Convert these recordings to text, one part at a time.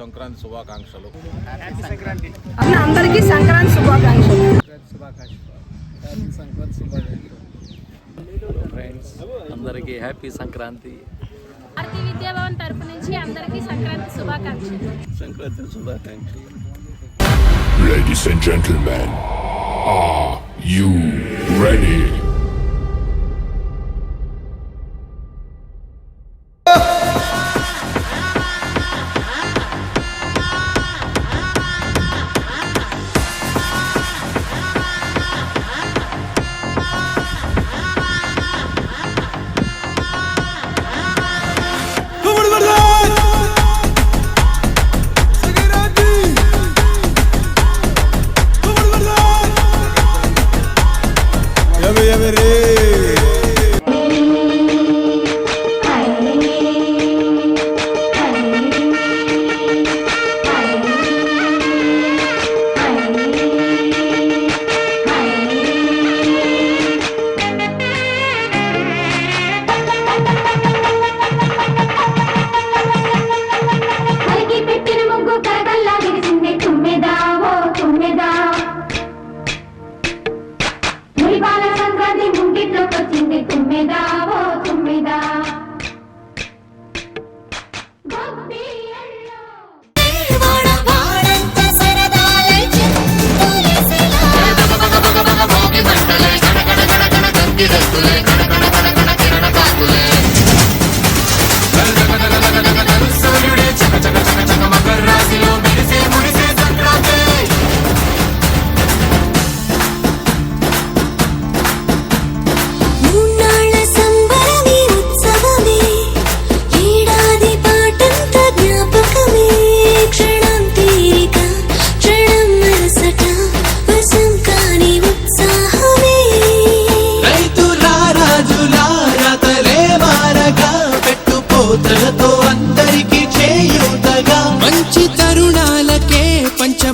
సంక్రాంతి శుభాకాంక్షలు. అందరికీ సంక్రాంతి శుభాకాంక్షలు. ఫ్రెండ్స్ అందరికీ హ్యాపీ సంక్రాంతి. భారతీయ విద్యాభవన్ తరపు నుంచి అందరికీ సంక్రాంతి శుభాకాంక్షలు. సంక్రాంతి శుభాకాంక్షలు. Ladies and gentlemen, are you ready?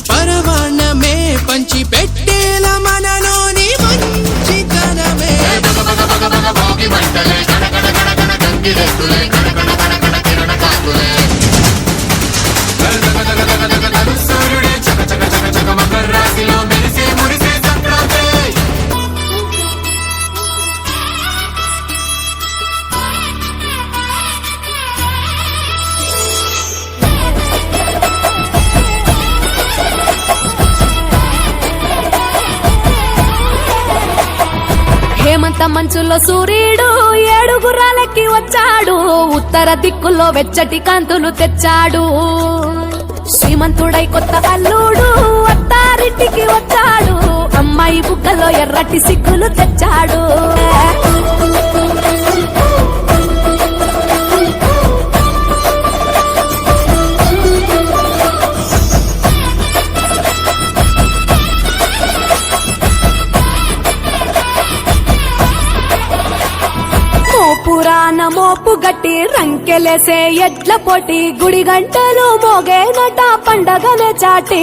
పరమాన్నమే పంచి పెట్టేల మనలోని మంచితనమే. హేమంత మంచులో సూర్యుడు ఏడుగురాలకి వచ్చాడు. ఉత్తర దిక్కుల్లో వెచ్చటి కాంతులు తెచ్చాడు. శ్రీమంతుడై కొత్త అల్లుడు అత్తారింటికి వచ్చాడు. అమ్మాయి బుగ్గలో ఎర్రటి సిగ్గులు తెచ్చాడు. పురాణ మోపు గట్టి రంకెలేసే ఎడ్ల పోటీ గుడి గంటలు మోగేనట పండగలే చాటి.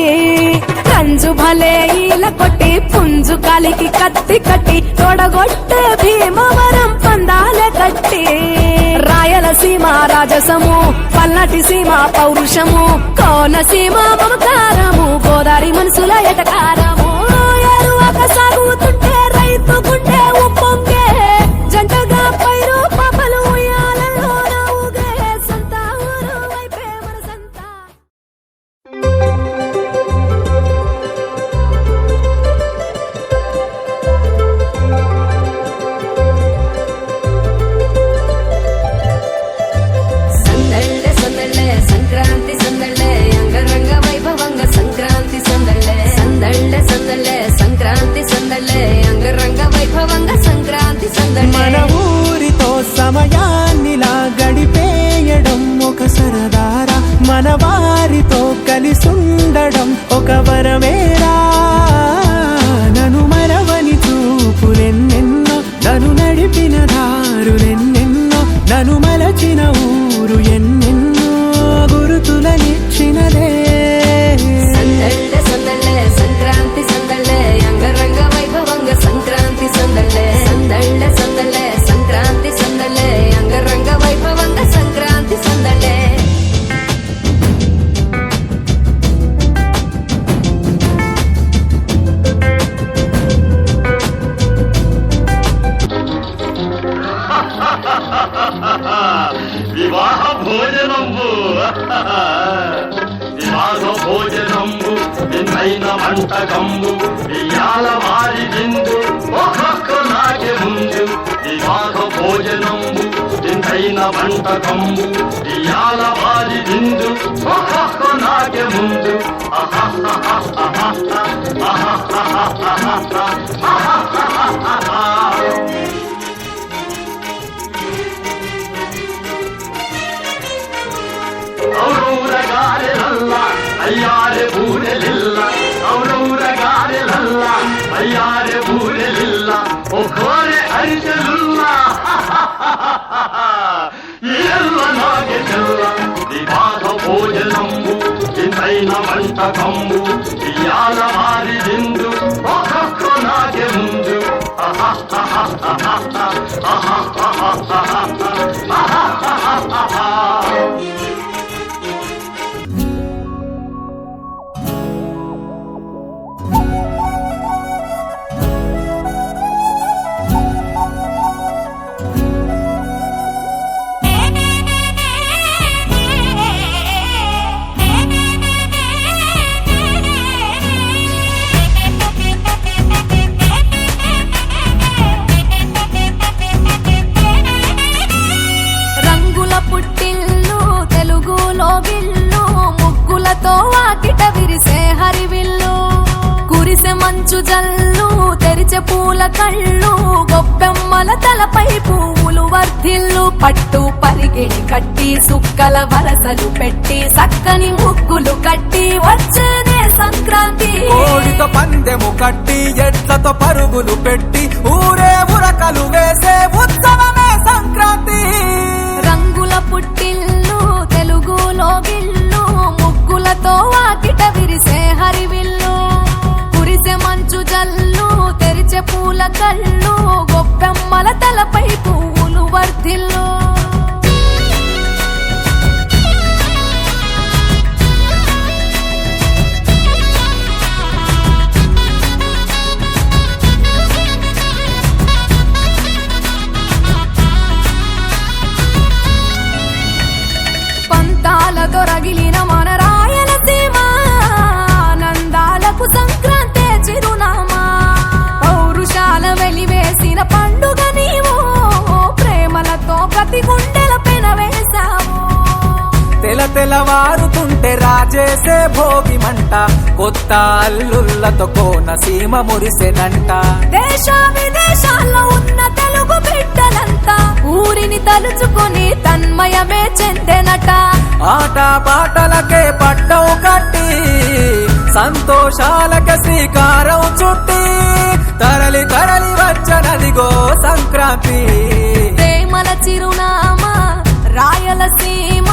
రంజు భలే ఈల కొట్టి పుంజు కాలికి కత్తి కట్టి తొడగొట్టే భీమవరం పందాలే కట్టి. రాయలసీమ రాజసము పల్నాటి సీమ పౌరుషము కోనసీమ మమకారము గోదావరి మనసుల ఎటకారము. ఎరువక సాగుతుంటే రైతు గుండె ఉప్పొంగే జంటగా పైరు పాపలు ఉయ్యాలలో ఊగే సంత ఊరు వైపే మన సంత. సందళ్ళే సందళ్ళే సంక్రాంతి సందళ్ళే అంగరంగ వైభవంగ సంక్రాంతి సందళ్ళే. సందళ్ళే సందళ్ళే సంక్రాంతి సందళ్ళే అంగరంగ వైభవంగ సంక్రాంతి సందళ్ళే. మన ఊరితో సమయాన్నిలా గడిపేయడం ఒక సరదారా. మన వారితో కలిసుండడం ఒక వరమేరా. నన్ను మరవని చూపులెన్నెన్నో నన్ను నడిపిన దారులెన్నెన్నో నన్ను మలచిన ఊరు ఎన్నెన్నో గురుతులనిచ్చినదే. సందళ్ళే సందళ్ళే సంక్రాంతి సందళ్ళే అంగరంగ వైభవంగ సంక్రాంతి సందళ్ళే. సందళ్ళే సందళ్ళే సంక్రాంతి సందళ్ళే అంగరంగ వైభవంగ సంక్రాంతి సందళ్ళే. వంటకంబు ఇయాల వారి విందు ఒక్కొక్క నాటి ముందు వివాహ భోజనంబు తింటైన వంటకంబు ఇయాల వారి విందు ఒక్కొక్క నాటి ముందు ఔరగారెలల్ల అయ్యారె బూరెలిల్ల ఔరగారెలల్ల అయ్యారె బూరెలిల్ల ఒక్కోరె అరిసెలుల్ల ఎల్ల నాగే తెల్ల వివాహ భోజనంబు ఇంతైన వంటకంబు ఇయాల వారి విందు ఒక్కొక్క నాగే ముందు పుట్టిల్లు తెలుగులో గిల్లు ముగ్గులతో వాకిట విరిసే హరివిల్లు కురిసె మంచు జల్లు తెరిచే పూల కళ్ళు గొప్పెమ్మల తలపై పువ్వులు వర్ధిల్లు పట్టు పరిగెడి కట్టి సుక్కల వరసలు పెట్టి సక్కని ముగ్గులు కట్టి వచ్చేదే సంక్రాంతి కోడితో పందెము కట్టి ఎట్లతో పరుగులు పెట్టి ఊరే ఉరకలు వేసే ఉత్సవమే సంక్రాంతి రంగుల పుట్టిల్లు తెలుగులో గిల్లు ముగ్గులతో వాకిట విరిసే హరివిల్లు కురిసె మంచు జల్లు తెరిచే పూల కళ్ళు గొప్పెమ్మల తలపై పువ్వులు వర్ధిల్లు రగిలిన మన రాయలసీమ ఆనందాలకు సంక్రాంతి చిరునామా పౌరుషాల వెలివేసిన పండుగ నీవు ప్రేమలతో ప్రతి గుండెల పెనవేశావు తెలవారుతుంటే రాజేసే భోగి మంట కొత్త అల్లుళ్ళతో కోనసీమ మురిసెనంట దేశ విదేశాల్లో ఉన్న తెలుగు బిడ్డలంతా ఊరిని తలుచుకొని తన్మయమే చెందెనట ఆట పాటలకే పట్టవు కట్టి సంతోషాలకే శ్రీకారం చుట్టి తరలి తరలి వచ్చనదిగో సంక్రాంతి ప్రేమల చిరునామా రాయలసీమ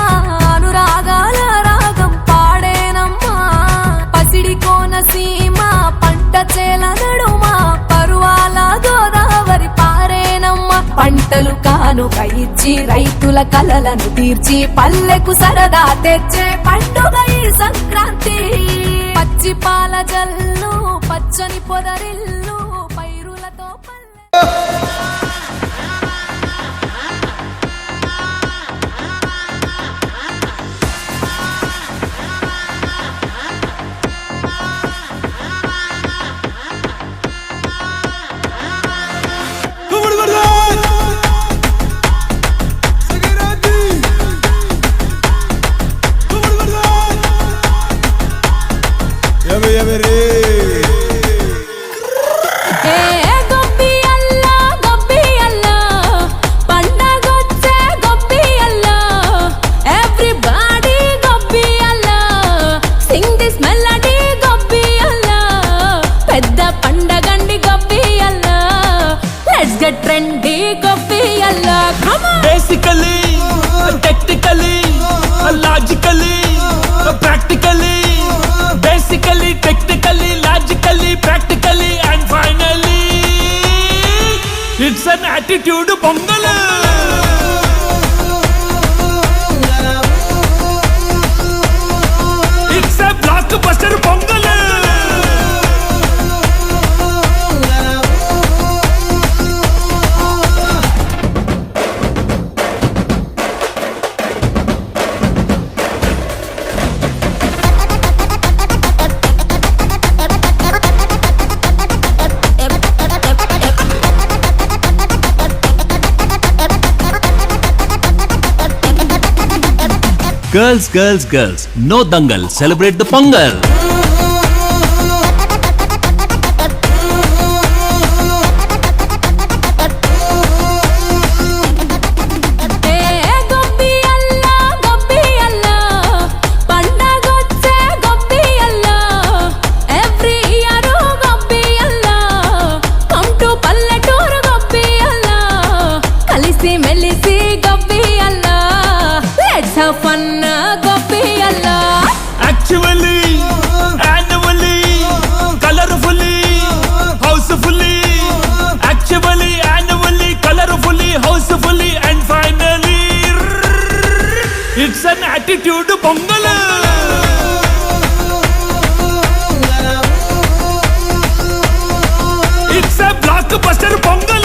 అనురాగాల రాగం పాడేనమ్మా పసిడి కోనసీమ పంట చేల నడుమ పరువాల గోదావరి పారేనమ్మా పంటలు కానుక ఇచ్చి రైతుల కలలను తీర్చి పల్లెకు సరదా తెచ్చే పండుగ ఈ సంక్రాంతి పచ్చి పాల జల్లు పచ్చని పొదరిల్లు పైరులతో పల్లె ట్రెండీ గొప్పియల్ల basically technically logically practically basically technically logically practically and finally it's an attitude Pongal it's a blockbuster Pongal Girls, girls, girls, no dangal, celebrate the Pongal. Actually, annually, colorfully, housefully. Actually, annually, colorfully, housefully, and finally, it's an attitude Pongal. It's a blockbuster Pongal.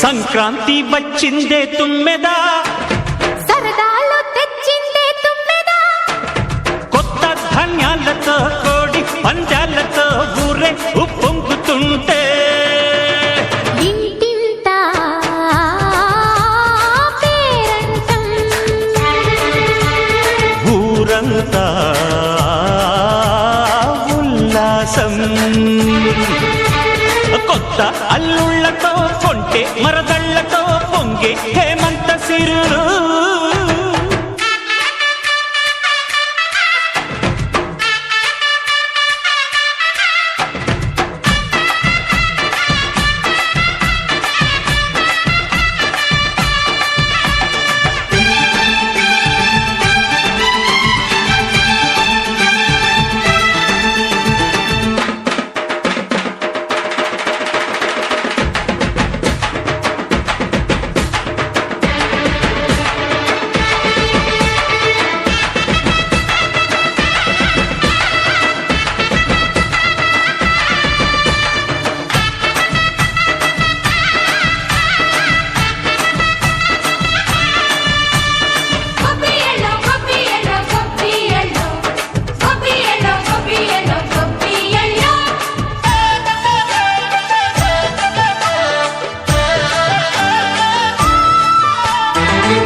Sankranti వచ్చిందే తుమ్మెదా, సరదాలు తెచ్చిందే తుమ్మెదా, కొత్త ధాన్యాలతో కోడి పంజాలతో ఊరే ఉప్పొంగుతుంటే ఇంటింత పేరంటం, ఊరంతా ఉల్లాసం. కొత్త అల్లుళ్ళతో కొంటే మరదళ్లతో పొంగే హేమంత సిరులు.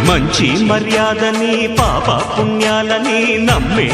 మంచి మర్యాదని పాప పుణ్యాలని నమ్మే